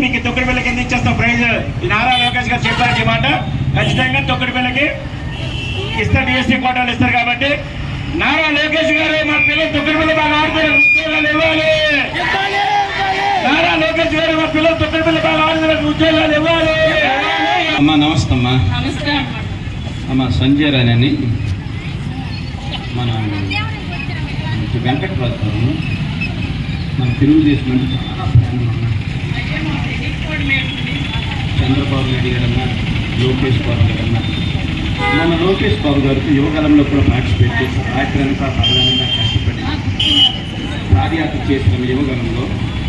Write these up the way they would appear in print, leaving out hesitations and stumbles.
మీకు తొక్కుడు బిళ్ళ కింద ఇచ్చేస్తాం ప్రైజ్. నారా లోకేష్ గారు చెప్పారు ఈ మాట, ఖచ్చితంగా తొక్కుడు బిళ్ళకి ఇస్తారు, డిఎస్సీ కోటాలు ఇస్తారు. కాబట్టి నారా లోకేష్ గారు మా పిల్లలు తొక్కుడు బిళ్ళ బాగా ఆడుతున్నారు, ఉద్యోగాలు ఇవ్వాలి. నారా లోకేష్ గారు మా పిల్లలు తొక్కుడు బిళ్ళ బాగా ఆడుతున్నారు, ఉద్యోగాలు ఇవ్వాలి. అమ్మా నమస్తే అమ్మా. అమ్మ సంజయ్ రాణి అని మన వెంకటరాజు మన తెలుగుదేశం అంటే చాలా ప్రేమ. చంద్రబాబు నాయుడు గారన్నా, లోకేష్ బాబు గారన్నా, మన లోకేష్ బాబు గారికి యువకాలంలో కూడా పార్టిసిపేట్ చేసి రాత్రంతా పగలనంగా కష్టపడి పాదయాత్ర చేసిన యువకాలంలో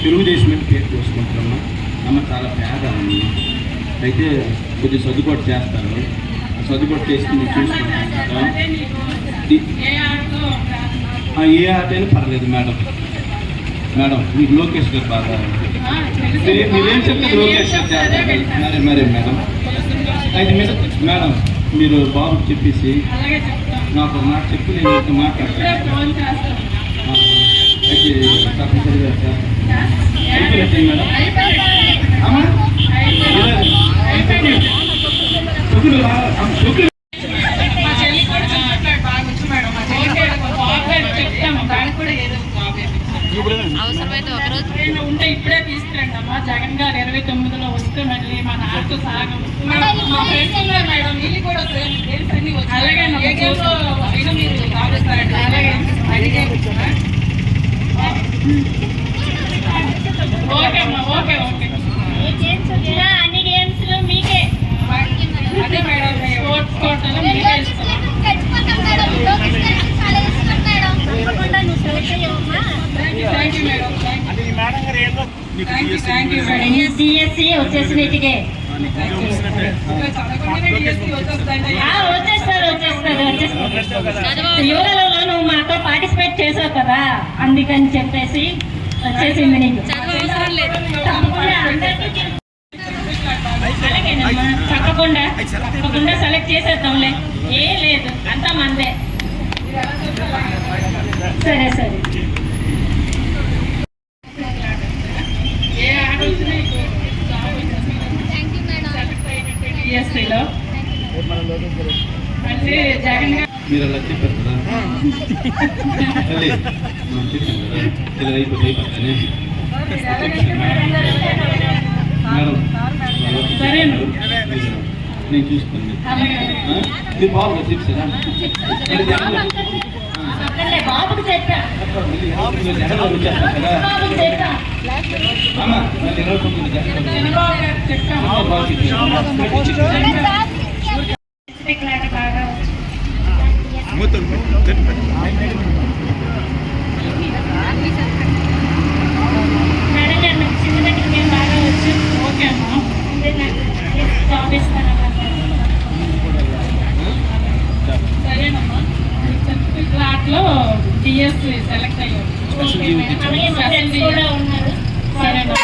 తెలుగుదేశం పేరు చూసుకుంటున్నాం. అమ్మ చాలా పేద అమ్మ, అయితే కొద్దిగా సర్దుబాటు చేస్తారు. సర్దుబాటు చేసుకుని చూసుకుంటాం. ఏ ఆట అయినా పర్లేదు మేడం. మేడం మీకు లోకేష్ గారు బాగా మీరేం చెప్తే లోకేష్ గారు చేస్తారు. మరే మేడం అయితే మేడం మీరు బాబుకి చెప్పేసి నాకు మాట చెప్పి నేను ఇంత మాట్లాడతాను. అయితే తప్పనిసరిగా మేడం ఉంటే ఇప్పుడే తీసుకురండి అమ్మా. జగన్ గారు 29లో వస్తే మళ్ళీ మన ఆటో సాగం. మేడం వీళ్ళు కూడా అలాగే ఓకే అమ్మా. ఓకే ఓకే అన్ని గేమ్స్ మీకే. అదే మేడం స్పోర్ట్స్ కోటాలో మీకే ఇస్తాం. డిఎస్సి వచ్చేసినట్టుగా యువలలో నువ్వు మాతో పార్టిసిపేట్ చేసావు కదా, అందుకని చెప్పేసి వచ్చేసింది నీకు. తప్పకుండా తప్పకుండా సెలెక్ట్ చేసేద్దాంలే, ఏ లేదు అంతా మందే. సరే సరే అంటే జగన్ గారు మీరు అలా చెప్పారు కదా, ఇలా అయిపోతాయి మేడం నేను చూసుకోండి. మీరు బాబుగా చెప్పారా? బాబుకి చెప్పా మేడం గారు నాకు చిన్న దగ్గర మేము బాగా వచ్చు. ఓకే అమ్మా. జాబ్ ఇస్తాను. సరేనమ్మా. ఫ్లాట్లో డిఎస్సి సెలెక్ట్ అయ్యారు. కూడా ఉన్నారు. సరేనా.